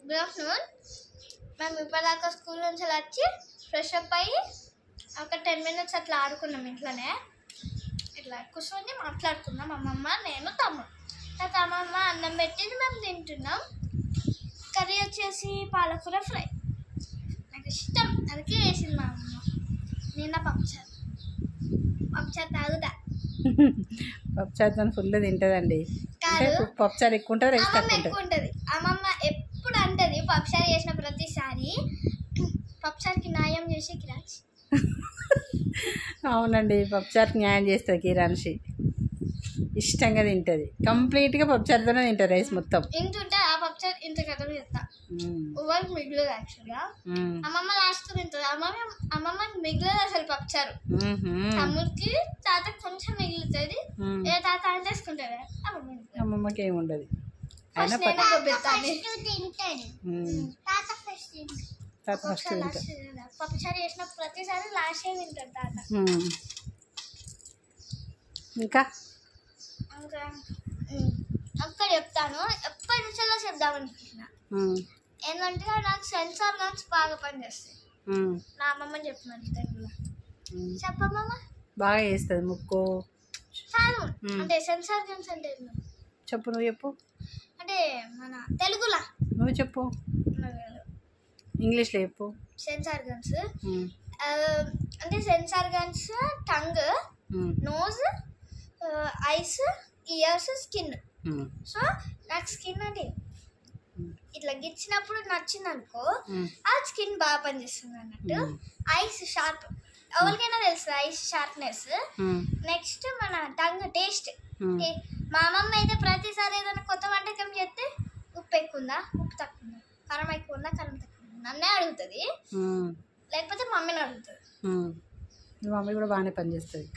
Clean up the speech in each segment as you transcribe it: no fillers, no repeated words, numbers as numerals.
Good afternoon. మేము ఇప్పటిదాకా school నుంచి వచ్చి ఫ్రెష్ అప్ అయ్యి ఒక 10 minutes అట్లా ఆడుకున్నాం ఇంట్లోనే. ఇట్లా కూర్చొని మాట్లాడుకున్నాం అమ్మమ్మ, నేను, తమ్ముడు. తర్వాత అమ్మమ్మ అన్నం పెట్టింది, మేము తింటున్నాం. కర్రీ వచ్చేసి పాలకూర ఫ్రై. నాకు ఇష్టం, అందుకే వేసింది మా అమ్మ. నిన్న పప్పుచారు తాగుతా. పప్పుచారుతో ఫుల్ తింటుందండి. పప్పుచారు ఎక్కువ ఉంటుంది, రైస్ ఎక్కువ ఉంటుంది. అమ్మమ్మ ఎప్పుడు అంటది పప్పుచారు చేసిన ప్రతిసారి పప్పుచారుకి న్యాయం చేసే కిరాక్షి. అవునండి, పప్పుచారుకి న్యాయం చేస్తుంది కిరాన్షి. ఇష్టంగా తింటుంది, కంప్లీట్గా పప్పుచారుతోనే తింటుంది రైస్ మొత్తం. ఇంటుంటే ఆ పప్పుచారు ఇంత కథ చేస్తా ఎవరికి మిగిలేదు. యాక్చువల్గా అమ్మమ్మ లాస్ట్ తింటుంది. అమ్మమ్మకి మిగిలేదు అసలు పప్పుచారు. తమ్ముడికి తాత కొంచెం మిగులుతుంది, ఏ తాత అంటేసుకుంటారు. అమ్మమ్మకి ఏమి ఉండదు. పప్పుచారు చేసిన ప్రతిసారి లాస్ట్ తింటాడు తాత. ఇంకా అక్కడ చెప్తాను, ఎప్పటి నుంచో చెప్దామనుకుంటున్నా. ఏంటంటే నాకు సెన్సార్ గన్స్ బాగా పనిచేస్తాయి. నా అమ్మమ్మ చెప్పినట్టు తెలుగులో చెప్పమ్మమ్మ బాగా చేస్తుంది. ముక్కు చాలు అంటే సెన్సార్ గన్స్ అంటే చెప్పు, నువ్వు చెప్పు. అంటే మన తెలుగులా నువ్వు చెప్పు, ఇంగ్లీష్లో చెప్పు. సెన్సార్ గన్స్ అంటే sense organs tongue, nose, eyes, ears, skin. So నాకు స్కిన్ అంటే ఇట్లా గిచ్చినప్పుడు నచ్చింది అనుకో, ఆ స్కిన్ బాగా పనిచేస్తుంది అన్నట్టు. ఐస్ షార్ప్, ఎవరికైనా తెలుస్తుంది ఐస్ షార్ప్నెస్. నెక్స్ట్ మన టంగ్ టేస్ట్. మా అమ్మమ్మ అయితే ప్రతిసారి ఏదైనా కొత్త వంటకం చేస్తే ఉప్పు ఎక్కువ ఉందా, ఉప్పు తక్కువ ఉందా, కారం ఎక్కువ ఉందా, కారం తక్కువ ఉందా నన్నే అడుగుతుంది, లేకపోతే మమ్మీని అడుగుతుంది. మమ్మీ కూడా బాగానే పనిచేస్తుంది.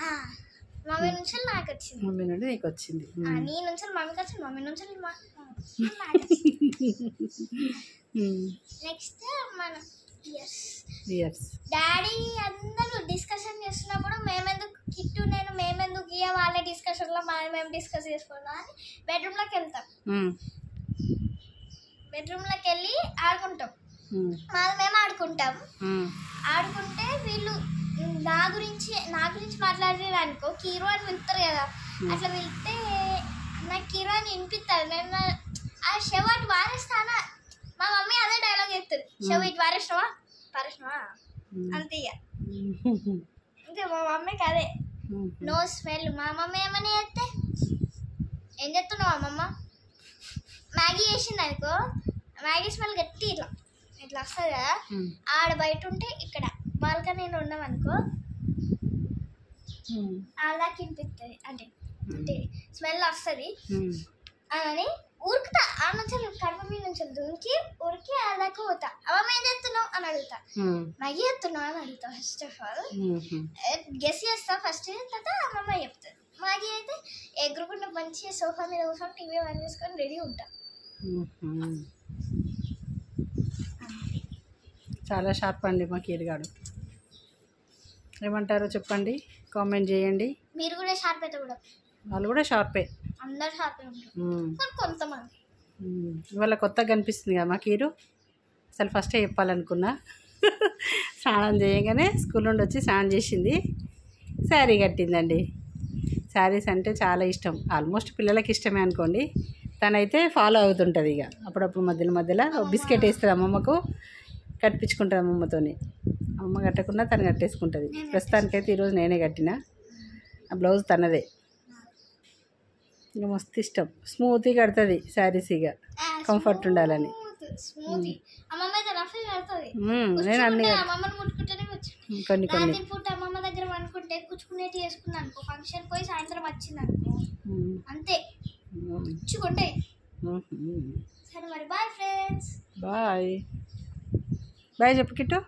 మమ్మీ నుంచి నాకు వచ్చింది, మమ్మీ నుండి నీకు వచ్చింది. నీ నుంచి మమ్మీకి వచ్చింది, మమ్మీ నుంచి నెక్స్ట్ మన ఇయర్స్. డాడీ అందరూ డిస్కషన్ చేస్తున్నప్పుడు కిట్టు నేను మేమెందుకు ఇయ్య వాళ్ళ డిస్కషన్లో మేము డిస్కస్ చేసుకుందాం అని బెడ్రూమ్లోకి వెళ్తాం. బెడ్రూమ్లోకి వెళ్ళి ఆడుకుంటాం. మాది మేము ఆడుకుంటాం. ఆడుకుంటే వీళ్ళు నా గురించి మాట్లాడేది అనుకో, కీరో అని పిలుస్తారు కదా, అట్లా పిలిస్తే నాకు కీరో అని వినిపిస్తుంది. నేను ఆ షెవ్ అటు వారేస్తానా, మా మమ్మీ అదే డైలాగ్ చెప్తుంది, షెవ్ ఇటు పారేసినవా అంతే. ఇంకా మా మమ్మీకి అదే నో స్మెల్. మా మమ్మీ ఏమని చెప్తే ఏం చెప్తున్నావు అమ్మమ్మ, మ్యాగీ చేసింది అనుకో, మ్యాగీ స్మెల్ గట్టి ఇట్లా వస్తుంది కదా, ఆడ బయట ఉంటే ఇక్కడ బాల్కనీలో ఉన్నాం అనుకో అలా వినిపిస్తుంది. అంటే స్మెల్ వస్తుంది అని ఉరుకుతా. ఆ నుంచి కడప మీద నుంచి దుంకి ఉరికి అలాగే పోతా. అమ్మమ్మ ఏం చేస్తున్నావు అని అడుగుతా, మ్యాగీ చేస్తున్నావు అని అడుగుతా. ఫస్ట్ ఆఫ్ ఆల్ గెస్ చేస్తా ఫస్ట్, తర్వాత అమ్మమ్మ చెప్తుంది. మ్యాగీ అయితే ఎగురుకుండా మంచిగా సోఫా మీద కూర్చొని టీవీ ఆన్ చేసుకొని రెడీ ఉంటా. చాలా షార్ప్ అండి మా కీరగాడు. ఏమంటారో చెప్పండి, కామెంట్ చేయండి. మీరు కూడా షార్ప్ అయితే కూడా వాళ్ళు కూడా షార్పే, అందరు షార్పే ఉంటారు కొంతమంది. ఇవాళ కొత్తగా కనిపిస్తుంది కదా మా కీరు. అసలు ఫస్టే చెప్పాలనుకున్నా. స్నానం చేయగానే స్కూల్ నుండి వచ్చి స్నానం చేసింది, శారీ కట్టిందండి. శారీస్ అంటే చాలా ఇష్టం, ఆల్మోస్ట్ పిల్లలకి ఇష్టమే అనుకోండి. తనైతే ఫాలో అవుతుంటుంది. ఇక అప్పుడప్పుడు మధ్యలో బిస్కెట్ వేస్తుంది అమ్మమ్మకు, కట్టించుకుంటుంది అమ్మమ్మతోని. అమ్మ కట్టకుండా తను కట్టేసుకుంటుంది. ప్రస్తుతానికైతే ఈరోజు నేనే కట్టిన. ఆ బ్లౌజ్ తనదే. ఇక మస్తు ఇష్టం, స్మూత్గా కడుతుంది శారీస్. ఇక కంఫర్ట్ ఉండాలని నేను అన్ని కొన్ని అమ్మమ్మ దగ్గర అనుకుంటే కూర్చుకునేటి వేసుకున్నాను. ఫంక్షన్ పోయి సాయంత్రం వచ్చింది అనుకో అంతే కూర్చుకుంటాయి. సరే మరి బాయ్ ఫ్రెండ్స్. బాయ్ చెప్పు కిట్టు.